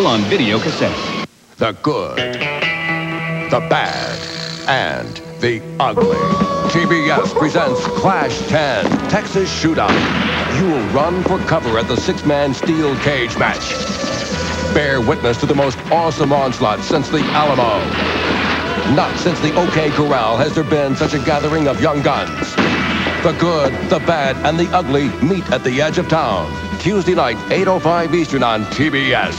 On video cassette. The good, the bad, and the ugly. TBS presents Clash 10, Texas Shootout. You will run for cover at the six-man steel cage match. Bear witness to the most awesome onslaught since the Alamo. Not since the OK Corral has there been such a gathering of young guns. The good, the bad, and the ugly meet at the edge of town. Tuesday night, 8:05 Eastern on TBS.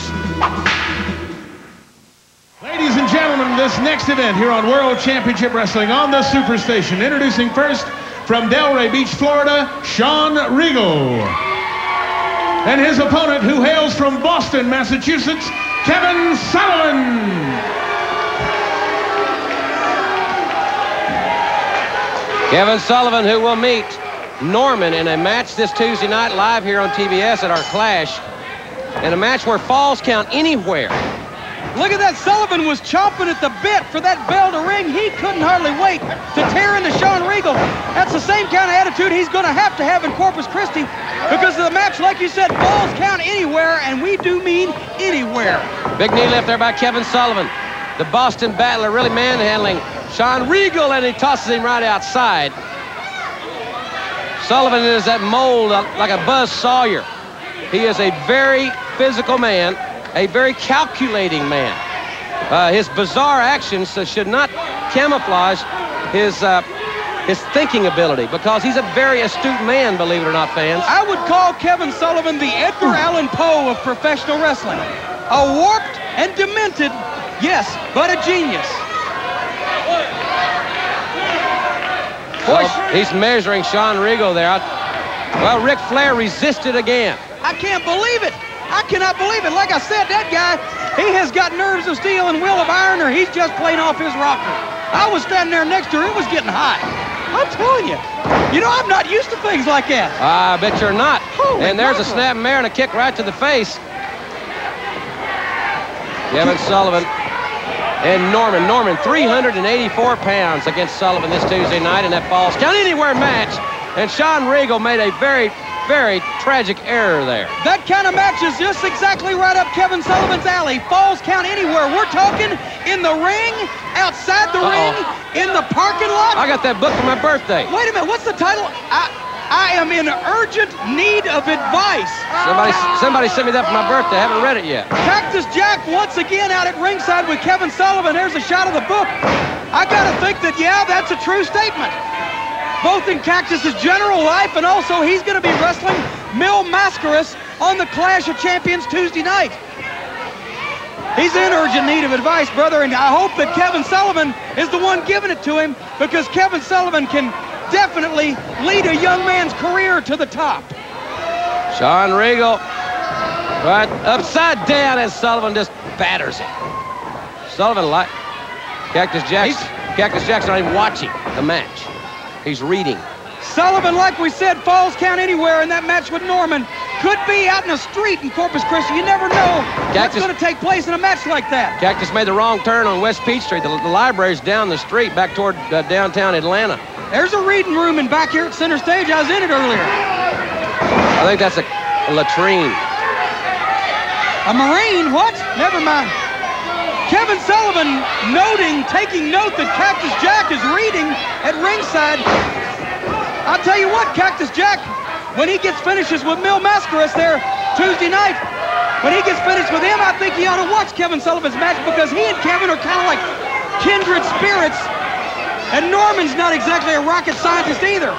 Ladies and gentlemen, this next event here on World Championship Wrestling on the Superstation. Introducing first from Delray Beach, Florida, Sean Regal. And his opponent, who hails from Boston, Massachusetts, Kevin Sullivan. Kevin Sullivan, who will meet Norman in a match this Tuesday night live here on TBS at our Clash. In a match where falls count anywhere. Look at that. Sullivan was chomping at the bit for that bell to ring. He couldn't hardly wait to tear into Sean Regal. That's the same kind of attitude he's going to have in Corpus Christi, because of the match, like you said, falls count anywhere, and we do mean anywhere. Big knee lift there by Kevin Sullivan. The Boston battler really manhandling Sean Regal, and he tosses him right outside. Sullivan is that mold like a Buzz Sawyer. He is a very physical man, a very calculating man. His bizarre actions should not camouflage his thinking ability, because he's a very astute man, believe it or not, fans. I would call Kevin Sullivan the Edgar Allan Poe of professional wrestling. A warped and demented, yes, but a genius. Well, he's measuring Sean Regal there. Well, Ric Flair resisted again. I can't believe it. I cannot believe it. Like I said, that guy, he has got nerves of steel and will of iron, or he's just playing off his rocker. I was standing there next to her. It was getting hot. I'm telling you. You know, I'm not used to things like that. I bet you're not. Holy and there's mackerel. a snap mare and a kick right to the face. Kevin Sullivan and Norman. Norman, 384 pounds against Sullivan this Tuesday night in that Falls Count Anywhere match. And Sean Regal made a very, very tragic error there. That kind of match is just exactly right up Kevin Sullivan's alley. Falls count anywhere. We're talking in the ring, outside the ring, in the parking lot. I got that book for my birthday. Wait a minute, what's the title? I am in urgent need of advice. Somebody sent me that for my birthday. I haven't read it yet. Cactus Jack once again out at ringside with Kevin Sullivan. There's a shot of the book. I gotta think that, yeah, that's a true statement. Both in Cactus's general life, and also he's gonna be wrestling Mil Mascaras on the Clash of Champions Tuesday night. He's in urgent need of advice, brother, and I hope that Kevin Sullivan is the one giving it to him, because Kevin Sullivan can definitely lead a young man's career to the top. Sean Regal, right upside down as Sullivan just batters him. Sullivan, like Cactus Jack's not even watching the match. He's reading. Sullivan, like we said, falls count anywhere in that match with Norman. Could be out in the street in Corpus Christi. You never know what's going to take place in a match like that. Cactus made the wrong turn on West Peachtree. The library's down the street back toward downtown Atlanta. There's a reading room in back here at center stage. I was in it earlier. I think that's a latrine. A Marine? What? Never mind. Kevin Sullivan taking note that Cactus Jack is reading at ringside. I'll tell you what, Cactus Jack, when he gets finishes with Mil Mascaras there Tuesday night, when he gets finished with him, I think he ought to watch Kevin Sullivan's match, because he and Kevin are kind of like kindred spirits. And Norman's not exactly a rocket scientist either.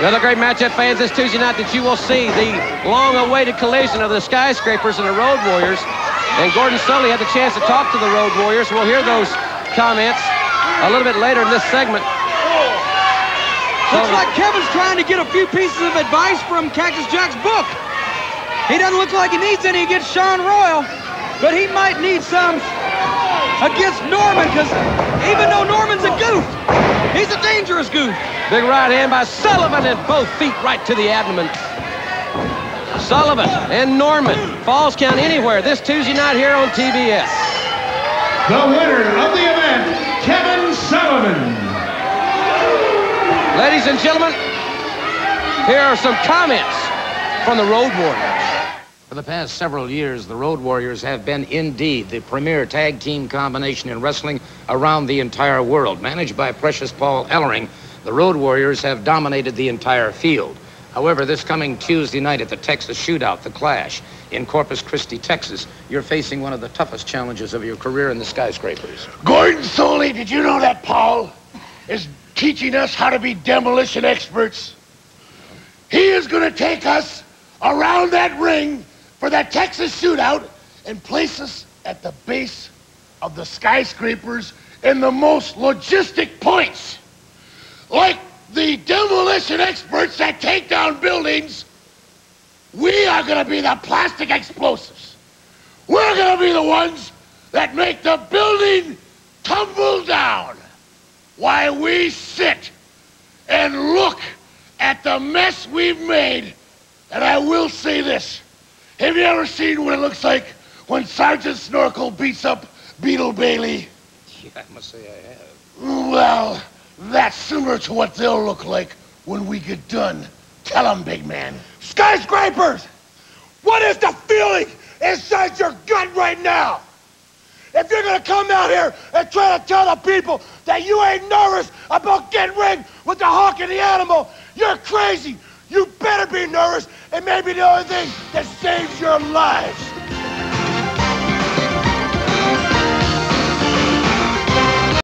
Another great matchup, fans, this Tuesday night that you will see. The long-awaited collision of the Skyscrapers and the Road Warriors. And Gordon Sully had the chance to talk to the Road Warriors. We'll hear those comments a little bit later in this segment. Looks like Kevin's trying to get a few pieces of advice from Cactus Jack's book. He doesn't look like he needs any against Sean Royal, but he might need some against Norman, because even though Norman's a goof, he's a dangerous goof. Big right hand by Sullivan, and both feet right to the abdomen. Sullivan and Norman, falls count anywhere this Tuesday night here on TBS. The winner of the event, Kevin Sullivan. Ladies and gentlemen, here are some comments from the Road Warriors. For the past several years, the Road Warriors have been indeed the premier tag team combination in wrestling around the entire world. Managed by Precious Paul Ellering, the Road Warriors have dominated the entire field. However, this coming Tuesday night at the Texas Shootout, the Clash, in Corpus Christi, Texas, you're facing one of the toughest challenges of your career in the Skyscrapers. Gordon Soley, did you know that Paul is teaching us how to be demolition experts? He is going to take us around that ring for that Texas Shootout and place us at the base of the Skyscrapers in the most logistic points. Like the demolition experts that take down buildings, we are going to be the plastic explosives. We're going to be the ones that make the building tumble down while we sit and look at the mess we've made. And I will say this. Have you ever seen what it looks like when Sergeant Snorkel beats up Beetle Bailey? Yeah, I must say I have. Well, that's similar to what they'll look like when we get done. Tell them, big man. Skyscrapers! What is the feeling inside your gut right now? If you're gonna come out here and try to tell the people that you ain't nervous about getting rigged with the hawk and the animal, you're crazy. You better be nervous. It may be the only thing that saves your lives.